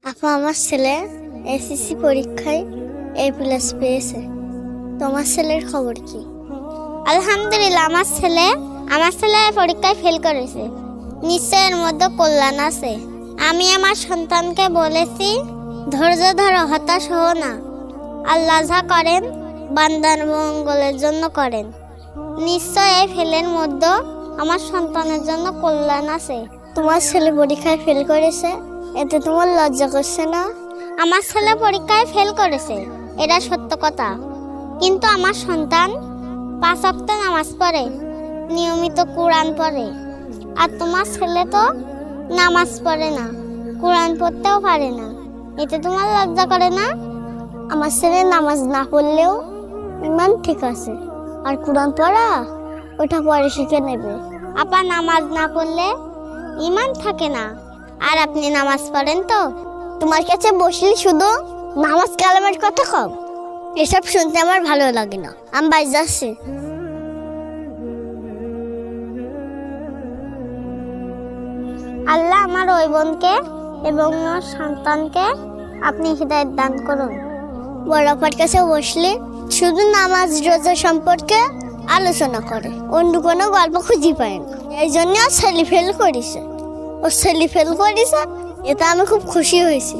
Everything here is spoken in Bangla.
আপা, আমার ছেলে এসএসসি পরীক্ষায় A+ পেয়েছে। তোমার ছেলের খবর কি? আলহামদুলিল্লাহ, আমার ছেলে পরীক্ষায় ফেল করেছে। নিশ্চয় এর মধ্যে কল্যাণ আছে। আমি আমার সন্তানকে বলেছি, ধৈর্য ধরো, হতাশ হও না। আল্লাহ যা করেন বান্দার মঙ্গলের জন্য করেন। নিশ্চয় এই ফেলের মধ্যে আমার সন্তানের জন্য কল্যাণ আছে। তোমার ছেলে পরীক্ষায় ফেল করেছে, এতে তোমার লজ্জা করছে না? আমার ছেলে পরীক্ষায় ফেল করেছে, এটা সত্য কথা। কিন্তু আমার সন্তান 5 ওয়াক্ত নামাজ পড়ে, নিয়মিত কোরআন পড়ে। আর তোমার ছেলে তো নামাজ পড়ে না, কোরআন পড়তেও পারে না। এতে তোমার লজ্জা করে না? আমার ছেলে নামাজ না পড়লেও ইমান ঠিক আছে, আর কোরআন পড়া ওটা পরে শিখে নেবে। আপা, নামাজ না পড়লে ইমান থাকে না। আর আপনি নামাজ পড়েন তো? তোমার কাছে বসলে শুধু নামাজ কালামের কথা কও, এসব শুনতে আমার ভালো লাগে না। আমি বাইরে যাচ্ছি। আল্লাহ আমার ওই বোনকে এবং ওর সন্তানকে আপনি হিদায়াত দান করুন। বড় আপার কাছে বসলে শুধু নামাজ রোজা সম্পর্কে আলোচনা করে, অন্য কোনো গল্প খুঁজে পায় না। এই জন্য ছেলে ফেল করেছে, এতে আমি খুব খুশি হয়েছি।